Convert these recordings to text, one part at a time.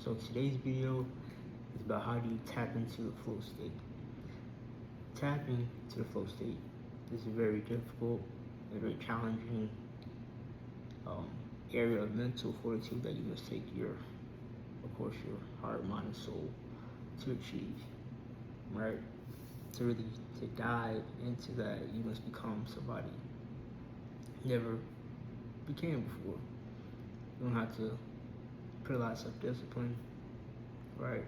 So today's video is about how do you tap into the flow state. Tapping to the flow state is a very difficult and very challenging area of mental fortitude that you must take your, of course, your heart, mind, and soul to achieve, right? To really to dive into that, you must become somebody you never became before. You don't have to put a lot of self-discipline, right?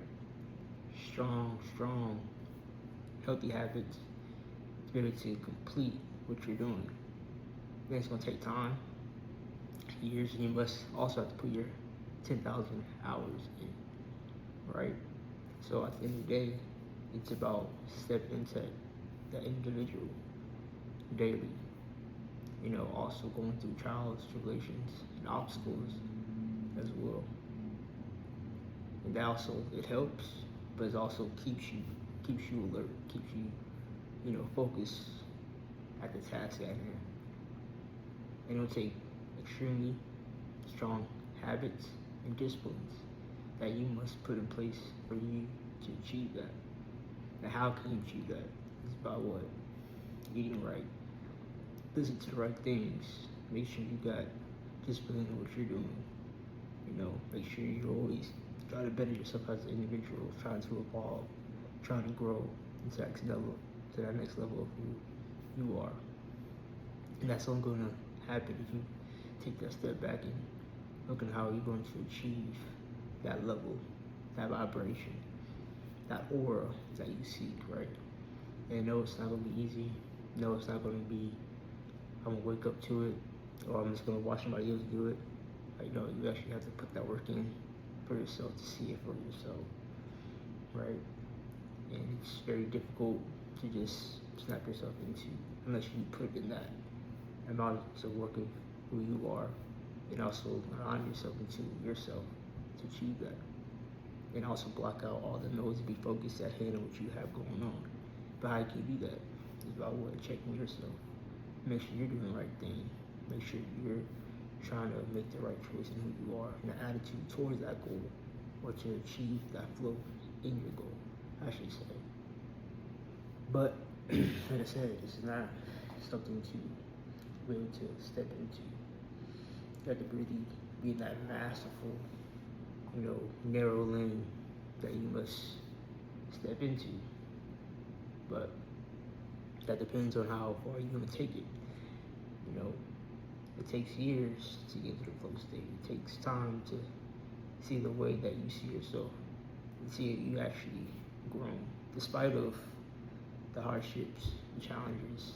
Strong, healthy habits to be able to complete what you're doing. And it's gonna take time, years, and you must also have to put your 10,000 hours in, right? So at the end of the day, it's about stepping into that individual daily. Also going through trials, tribulations, and obstacles as well. And that also, it helps, but it also keeps you alert, keeps you, focused at the task at hand. And it'll take extremely strong habits and disciplines that you must put in place for you to achieve that. Now, how can you achieve that? It's about what? Eating right. Listen to the right things. Make sure you got discipline in what you're doing. Make sure you always try to better yourself as an individual, trying to evolve, trying to grow into that next level of who you are. And that's only going to happen if you take that step back and look at how you're going to achieve that level, that vibration, that aura that you seek, right? And no, it's not going to be easy. No, it's not going to be, I'm going to wake up to it, or I'm just going to watch somebody else do it. You actually have to put that work in for yourself to see it for yourself, right? And it's very difficult to just snap yourself into unless you put in that amount of work of who you are, and also align yourself into yourself to achieve that. And also block out all the noise and be focused at hand on what you have going on. But how can you do that? It's about checking yourself. Make sure you're doing the right thing. Make sure you're trying to make the right choice in who you are and the attitude towards that goal, or to achieve that flow in your goal, I should say. But like I said, it's not something to be able to step into. You have to really be in that masterful, narrow lane that you must step into. But that depends on how far you're going to take it. It takes years to get to the flow state. It takes time to see the way that you see yourself and see that you actually grown, despite of the hardships and challenges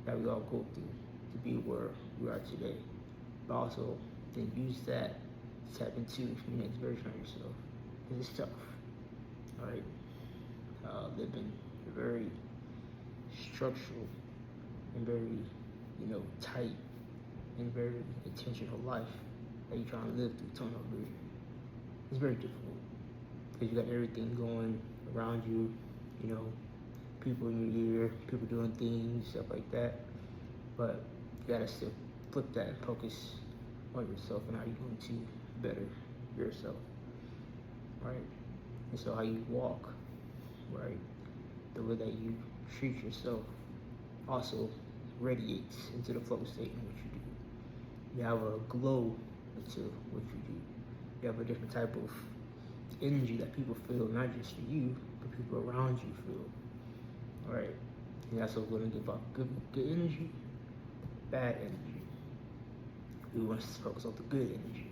that we all go through to be where we are today. But also then use that to tap into the next version of yourself. Because it's tough, all right? Living a very structural and very, tight and very intentional life that you're trying to live through turnover. It's very difficult because you got everything going around you, people in your ear, people doing things, stuff like that. But you gotta still flip that and focus on yourself and how you're going to better yourself, right? And so how you walk, right? The way that you treat yourself also radiates into the flow state in what you do. You have a glow into what you do. You have a different type of energy that people feel, not just for you, but people around you feel. All right? And that's what we're going to give off good energy, bad energy. We want to focus on the good energy.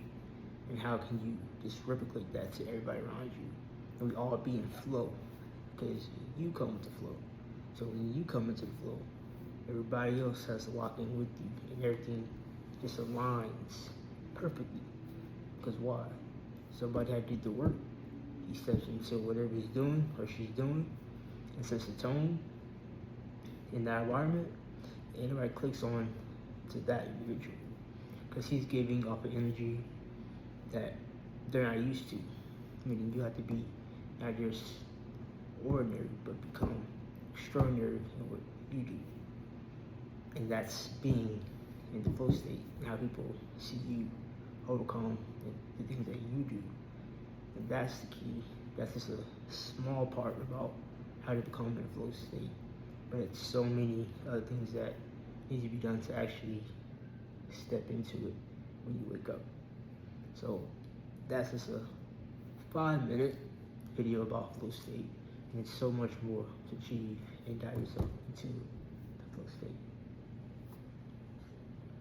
And how can you just replicate that to everybody around you? And we all be in flow, because you come with the flow. So when you come into the flow, everybody else has to lock in with you, and everything just aligns perfectly. Because why? Somebody had to do the work. He steps into whatever he's doing or she's doing and sets the tone in that environment, and everybody clicks on to that individual because he's giving off an energy that they're not used to. Meaning you have to be not just ordinary, but become extraordinary in what you do. And that's being in the flow state, and how people see you overcome the things that you do, and that's the key. That's just a small part about how to become in a flow state. But it's so many other things that need to be done to actually step into it when you wake up. So that's just a 5-minute video about flow state. And it's so much more to achieve and dive yourself into the flow state.